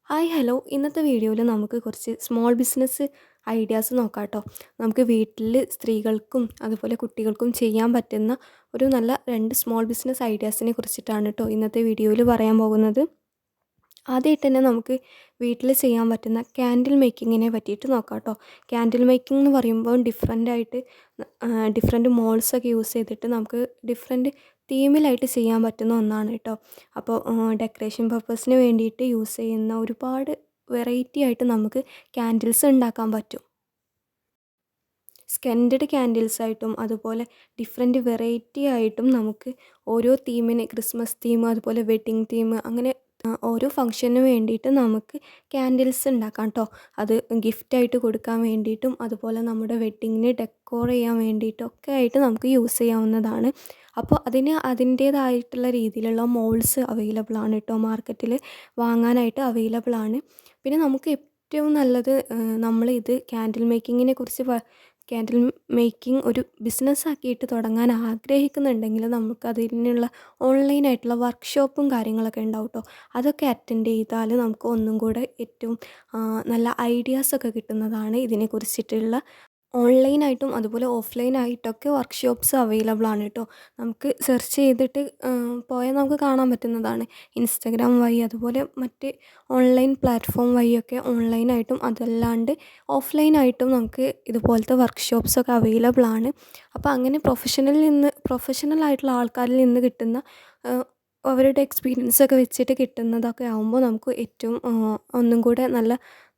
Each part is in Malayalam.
ഹായ് ഹലോ ഇന്നത്തെ വീഡിയോയിൽ നമുക്ക് കുറച്ച് സ്മോൾ ബിസിനസ് ഐഡിയാസ് നോക്കാം കേട്ടോ. നമുക്ക് വീട്ടിൽ സ്ത്രീകൾക്കും അതുപോലെ കുട്ടികൾക്കും ചെയ്യാൻ പറ്റുന്ന ഒരു നല്ല രണ്ട് സ്മോൾ ബിസിനസ് ഐഡിയാസിനെ കുറിച്ചിട്ടാണ് കേട്ടോ ഇന്നത്തെ വീഡിയോയിൽ പറയാൻ പോകുന്നത്. ആദ്യമായിട്ട് തന്നെ നമുക്ക് വീട്ടിൽ ചെയ്യാൻ പറ്റുന്ന ക്യാൻഡിൽ മേക്കിങ്ങിനെ പറ്റിയിട്ട് നോക്കാം കേട്ടോ. ക്യാൻഡിൽ മേക്കിംഗ് എന്ന് പറയുമ്പോൾ ഡിഫറെൻറ്റ് മോൾസൊക്കെ യൂസ് ചെയ്തിട്ട് നമുക്ക് ഡിഫറെൻറ്റ് തീമിലായിട്ട് ചെയ്യാൻ പറ്റുന്ന ഒന്നാണ് കേട്ടോ. അപ്പോൾ ഡെക്കറേഷൻ പർപ്പസിന് വേണ്ടിയിട്ട് യൂസ് ചെയ്യുന്ന ഒരുപാട് വെറൈറ്റി ആയിട്ട് നമുക്ക് ക്യാൻഡിൽസ് ഉണ്ടാക്കാൻ പറ്റും. സ്കെൻറ്റഡ് ക്യാൻഡിൽസ് ആയിട്ടും അതുപോലെ ഡിഫറെൻറ്റ് വെറൈറ്റി ആയിട്ടും നമുക്ക് ഓരോ തീമിന് ക്രിസ്മസ് തീം അതുപോലെ വെഡ്ഡിങ് തീം അങ്ങനെ ഓരോ ഫംഗ്ഷന് വേണ്ടിയിട്ട് നമുക്ക് ക്യാൻഡിൽസ് ഉണ്ടാക്കാം കേട്ടോ. അത് ഗിഫ്റ്റായിട്ട് കൊടുക്കാൻ വേണ്ടിയിട്ടും അതുപോലെ നമ്മുടെ വെഡ്ഡിങ്ങിന് ഡെക്കോർ ചെയ്യാൻ വേണ്ടിയിട്ടൊക്കെ ആയിട്ട് നമുക്ക് യൂസ് ചെയ്യാവുന്നതാണ്. അപ്പോൾ അതിൻ്റേതായിട്ടുള്ള രീതിയിലുള്ള മോൾഡ്സ് അവൈലബിൾ ആണ് കേട്ടോ, മാർക്കറ്റിൽ വാങ്ങാനായിട്ട് അവൈലബിൾ ആണ്. പിന്നെ നമുക്ക് ഏറ്റവും നല്ലത് നമ്മളിത് ക്യാൻഡിൽ മേക്കിംഗ് ഒരു ബിസിനസ്സാക്കിയിട്ട് തുടങ്ങാൻ ആഗ്രഹിക്കുന്നുണ്ടെങ്കിൽ നമുക്കതിനുള്ള ഓൺലൈനായിട്ടുള്ള വർക്ക്ഷോപ്പും കാര്യങ്ങളൊക്കെ ഉണ്ടാവും കേട്ടോ. അതൊക്കെ അറ്റൻഡ് ചെയ്താൽ നമുക്ക് ഒന്നും കൂടെ ഏറ്റവും നല്ല ഐഡിയാസൊക്കെ കിട്ടുന്നതാണ്. ഇതിനെക്കുറിച്ചിട്ടുള്ള ഓൺലൈനായിട്ടും അതുപോലെ ഓഫ്‌ലൈനായിട്ടൊക്കെ വർക്ക്ഷോപ്സ് അവൈലബിൾ ആണ് കേട്ടോ. നമുക്ക് സെർച്ച് ചെയ്തിട്ട് പോയാൽ നമുക്ക് കാണാൻ പറ്റുന്നതാണ്. ഇൻസ്റ്റഗ്രാം വഴി അതുപോലെ മറ്റ് ഓൺലൈൻ പ്ലാറ്റ്ഫോം വഴിയൊക്കെ ഓൺലൈനായിട്ടും അതല്ലാണ്ട് ഓഫ്‌ലൈനായിട്ടും നമുക്ക് ഇതുപോലത്തെ വർക്ക്ഷോപ്സൊക്കെ അവൈലബിൾ ആണ്. അപ്പോൾ അങ്ങനെ പ്രൊഫഷണൽ ആയിട്ടുള്ള ആൾക്കാരിൽ നിന്ന് കിട്ടുന്ന അവരുടെ എക്സ്പീരിയൻസൊക്കെ വെച്ചിട്ട് കിട്ടുന്നതൊക്കെ ആകുമ്പോൾ നമുക്ക് ഏറ്റവും ഒന്നും കൂടെ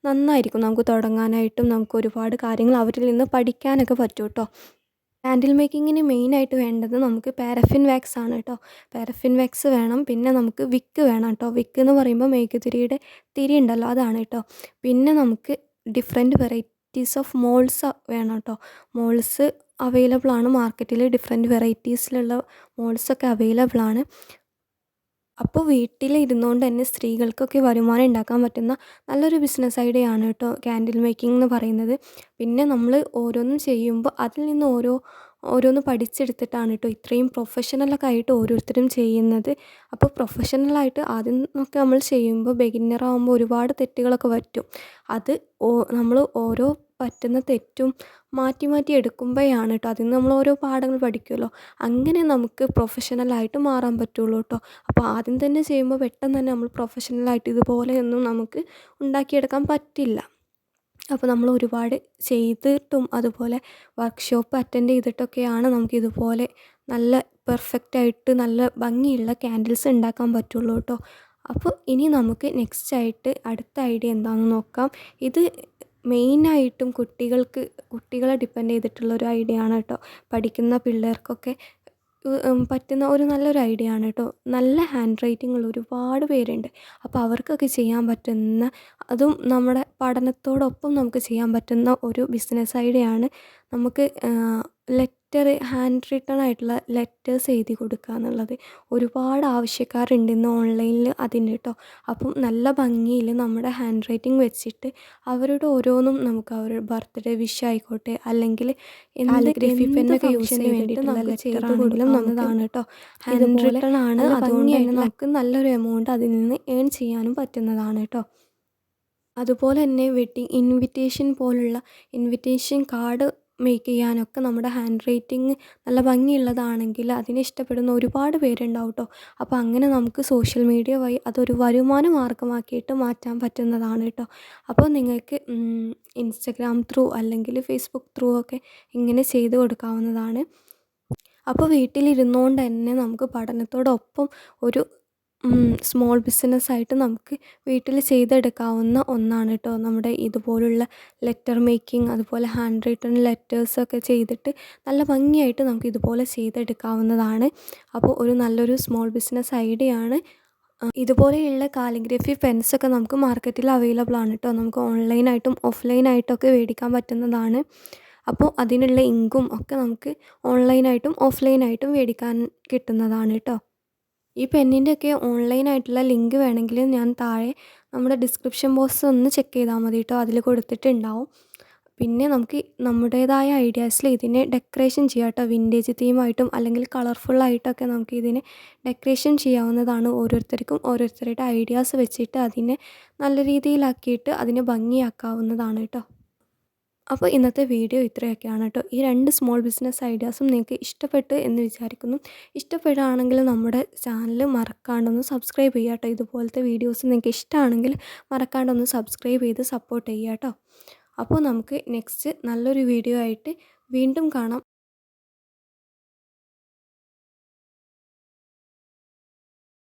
നന്നായിരിക്കും. നമുക്ക് തുടങ്ങാനായിട്ടും നമുക്ക് ഒരുപാട് കാര്യങ്ങൾ അവരിൽ നിന്ന് പഠിക്കാനൊക്കെ പറ്റും കേട്ടോ. കാൻഡിൽ മേക്കിങ്ങിന് മെയിനായിട്ട് വേണ്ടത് നമുക്ക് പാരഫിൻ വാക്സ് ആണ് കേട്ടോ. പാരഫിൻ വാക്സ് വേണം. പിന്നെ നമുക്ക് വിക്ക് വേണം കേട്ടോ. വിക്ക് എന്ന് പറയുമ്പോൾ മെഴുകുതിരിയുടെ തിരി ഉണ്ടല്ലോ, അതാണ് കേട്ടോ. പിന്നെ നമുക്ക് ഡിഫറെൻറ്റ് വെറൈറ്റീസ് ഓഫ് മോൾഡ്സ് വേണം കേട്ടോ. മോൾഡ്സ് അവൈലബിൾ ആണ് മാർക്കറ്റിൽ. ഡിഫറെൻറ്റ് വെറൈറ്റീസിലുള്ള മോൾഡ്സൊക്കെ അവൈലബിൾ ആണ്. അപ്പോൾ വീട്ടിലിരുന്നുകൊണ്ട് തന്നെ സ്ത്രീകൾക്കൊക്കെ വരുമാനം ഉണ്ടാക്കാൻ പറ്റുന്ന നല്ലൊരു ബിസിനസ് ഐഡിയ ആണ് കേട്ടോ ക്യാൻഡിൽ മേക്കിംഗ് എന്ന് പറയുന്നത്. പിന്നെ നമ്മൾ ഓരോന്നും ചെയ്യുമ്പോൾ അതിൽ നിന്ന് ഓരോന്ന് പഠിച്ചെടുത്തിട്ടാണ് കേട്ടോ ഇത്രയും പ്രൊഫഷണലൊക്കെ ആയിട്ട് ഓരോരുത്തരും ചെയ്യുന്നത്. അപ്പോൾ പ്രൊഫഷണലായിട്ട് ആദ്യം ഒക്കെ നമ്മൾ ചെയ്യുമ്പോൾ ബിഗിന്നറാകുമ്പോൾ ഒരുപാട് തെറ്റുകളൊക്കെ പറ്റും. അത് നമ്മൾ ഓരോ പറ്റുന്ന തെറ്റും മാറ്റി മാറ്റി എടുക്കുമ്പോഴാണ് കേട്ടോ അതിൽ നിന്ന് നമ്മൾ ഓരോ പാഠങ്ങൾ പഠിക്കുമല്ലോ, അങ്ങനെ നമുക്ക് പ്രൊഫഷണലായിട്ട് മാറാൻ പറ്റുള്ളൂ കേട്ടോ. അപ്പോൾ ആദ്യം തന്നെ ചെയ്യുമ്പോൾ പെട്ടെന്ന് തന്നെ നമ്മൾ പ്രൊഫഷണലായിട്ട് ഇതുപോലെയൊന്നും നമുക്ക് ഉണ്ടാക്കിയെടുക്കാൻ പറ്റില്ല. അപ്പോൾ നമ്മൾ ഒരുപാട് ചെയ്തിട്ടും അതുപോലെ വർക്ക്ഷോപ്പ് അറ്റൻഡ് ചെയ്തിട്ടൊക്കെയാണ് നമുക്കിതുപോലെ നല്ല പെർഫെക്റ്റായിട്ട് നല്ല ഭംഗിയുള്ള ക്യാൻഡിൽസ് ഉണ്ടാക്കാൻ പറ്റുള്ളൂ കേട്ടോ. അപ്പോൾ ഇനി നമുക്ക് നെക്സ്റ്റ് ആയിട്ട് അടുത്ത ഐഡിയ എന്താണെന്ന് നോക്കാം. ഇത് മെയിനായിട്ടും കുട്ടികളെ ഡിപ്പെൻഡ് ചെയ്തിട്ടുള്ളൊരു ഐഡിയ ആണ് കേട്ടോ. പഠിക്കുന്ന പിള്ളേർക്കൊക്കെ പറ്റുന്ന ഒരു നല്ലൊരു ഐഡിയ ആണ് കേട്ടോ. നല്ല ഹാൻഡ് റൈറ്റിംഗ് ഉള്ള ഒരുപാട് പേരുണ്ട്. അപ്പോൾ അവർക്കൊക്കെ ചെയ്യാൻ പറ്റുന്ന, അതും നമ്മുടെ പഠനത്തോടൊപ്പം നമുക്ക് ചെയ്യാൻ പറ്റുന്ന ഒരു ബിസിനസ് ഐഡിയ ആണ്. നമുക്ക് ഹാൻഡ് റിട്ടൺ ആയിട്ടുള്ള ലെറ്റേഴ്സ് എഴുതി കൊടുക്കുക എന്നുള്ളത്. ഒരുപാട് ആവശ്യക്കാരുണ്ട് ഇന്ന് ഓൺലൈനിൽ അതിന് കേട്ടോ. അപ്പം നല്ല ഭംഗിയിൽ നമ്മുടെ ഹാൻഡ് റൈറ്റിംഗ് വെച്ചിട്ട് അവരുടെ ഓരോന്നും നമുക്ക് അവരുടെ ബർത്ത്ഡേ വിഷ് ആയിക്കോട്ടെ അല്ലെങ്കിൽ കാലിഗ്രഫി പെന്നൊക്കെ യൂസ് ചെയ്യാൻ വേണ്ടിയിട്ട് നമുക്ക് ചെയ്ത് കൊടുക്കാവുന്നതാണ് കേട്ടോ. ഹാൻഡ് റിട്ടൺ ആണ്, അതുകൊണ്ട് തന്നെ നമുക്ക് നല്ലൊരു എമൗണ്ട് അതിൽ നിന്ന് ഏൺ ചെയ്യാനും പറ്റുന്നതാണ് കേട്ടോ. അതുപോലെ തന്നെ ഇൻവിറ്റേഷൻ പോലുള്ള ഇൻവിറ്റേഷൻ കാർഡ് മേക്ക് ചെയ്യാനൊക്കെ നമ്മുടെ ഹാൻഡ് റൈറ്റിംഗ് നല്ല ഭംഗിയുള്ളതാണെങ്കിൽ അതിനെ ഇഷ്ടപ്പെടുന്ന ഒരുപാട് പേരുണ്ടാവും കേട്ടോ. അപ്പോൾ അങ്ങനെ നമുക്ക് സോഷ്യൽ മീഡിയ വഴി അതൊരു വരുമാന മാർഗ്ഗമാക്കിയിട്ട് മാറ്റാൻ പറ്റുന്നതാണ് കേട്ടോ. അപ്പോൾ നിങ്ങൾക്ക് ഇൻസ്റ്റഗ്രാം ത്രൂ അല്ലെങ്കിൽ ഫേസ്ബുക്ക് ത്രൂ ഒക്കെ ഇങ്ങനെ ചെയ്ത് കൊടുക്കാവുന്നതാണ്. അപ്പോൾ വീട്ടിലിരുന്നുകൊണ്ട് തന്നെ നമുക്ക് പഠനത്തോടൊപ്പം ഒരു സ്മോൾ ബിസിനസ്സായിട്ട് നമുക്ക് വീട്ടിൽ ചെയ്തെടുക്കാവുന്ന ഒന്നാണ് കേട്ടോ നമ്മുടെ ഇതുപോലുള്ള ലെറ്റർ മേക്കിംഗ്. അതുപോലെ ഹാൻഡ് റിട്ടൺ ലെറ്റേഴ്സൊക്കെ ചെയ്തിട്ട് നല്ല ഭംഗിയായിട്ട് നമുക്ക് ഇതുപോലെ ചെയ്തെടുക്കാവുന്നതാണ്. അപ്പോൾ ഒരു നല്ലൊരു സ്മോൾ ബിസിനസ് ഐഡിയ ആണ്. ഇതുപോലെയുള്ള കാലിഗ്രഫി പെൻസൊക്കെ നമുക്ക് മാർക്കറ്റിൽ അവൈലബിൾ ആണ് കേട്ടോ. നമുക്ക് ഓൺലൈനായിട്ടും ഓഫ്‌ലൈനായിട്ടൊക്കെ മേടിക്കാൻ പറ്റുന്നതാണ്. അപ്പോൾ അതിനുള്ള ഇങ്കും ഒക്കെ നമുക്ക് ഓൺലൈനായിട്ടും ഓഫ്‌ലൈനായിട്ടും മേടിക്കാൻ കിട്ടുന്നതാണ് കേട്ടോ. ഈ പെന്നിൻ്റെയൊക്കെ ഓൺലൈനായിട്ടുള്ള ലിങ്ക് വേണമെങ്കിൽ ഞാൻ താഴെ നമ്മുടെ ഡിസ്ക്രിപ്ഷൻ ബോക്സ് ഒന്ന് ചെക്ക് ചെയ്താൽ മതി കേട്ടോ, അതിൽ കൊടുത്തിട്ടുണ്ടാവും. പിന്നെ നമുക്ക് നമ്മുടേതായ ഐഡിയാസിൽ ഇതിനെ ഡെക്കറേഷൻ ചെയ്യാം കേട്ടോ. വിൻറ്റേജ് തീമായിട്ടും അല്ലെങ്കിൽ കളർഫുള്ളായിട്ടൊക്കെ നമുക്ക് ഇതിനെ ഡെക്കറേഷൻ ചെയ്യാവുന്നതാണ്. ഓരോരുത്തർക്കും ഓരോരുത്തരുടെ ഐഡിയാസ് വെച്ചിട്ട് അതിനെ നല്ല രീതിയിലാക്കിയിട്ട് അതിനെ ഭംഗിയാക്കാവുന്നതാണ് കേട്ടോ. അപ്പോൾ ഇന്നത്തെ വീഡിയോ ഇത്രയൊക്കെയാണ് കേട്ടോ. ഈ 2 സ്മോൾ ബിസിനസ് ഐഡിയാസും നിങ്ങൾക്ക് ഇഷ്ടപ്പെട്ടു എന്ന് വിചാരിക്കുന്നു. ഇഷ്ടപ്പെടുകയാണെങ്കിൽ നമ്മുടെ ചാനൽ മറക്കാണ്ടൊന്ന് സബ്സ്ക്രൈബ് ചെയ്യുക കേട്ടോ. ഇതുപോലത്തെ വീഡിയോസ് നിങ്ങൾക്ക് ഇഷ്ടമാണെങ്കിൽ മറക്കാണ്ടൊന്ന് സബ്സ്ക്രൈബ് ചെയ്ത് സപ്പോർട്ട് ചെയ്യുക കേട്ടോ. അപ്പോൾ നമുക്ക് നെക്സ്റ്റ് നല്ലൊരു വീഡിയോ ആയിട്ട് വീണ്ടും കാണാം.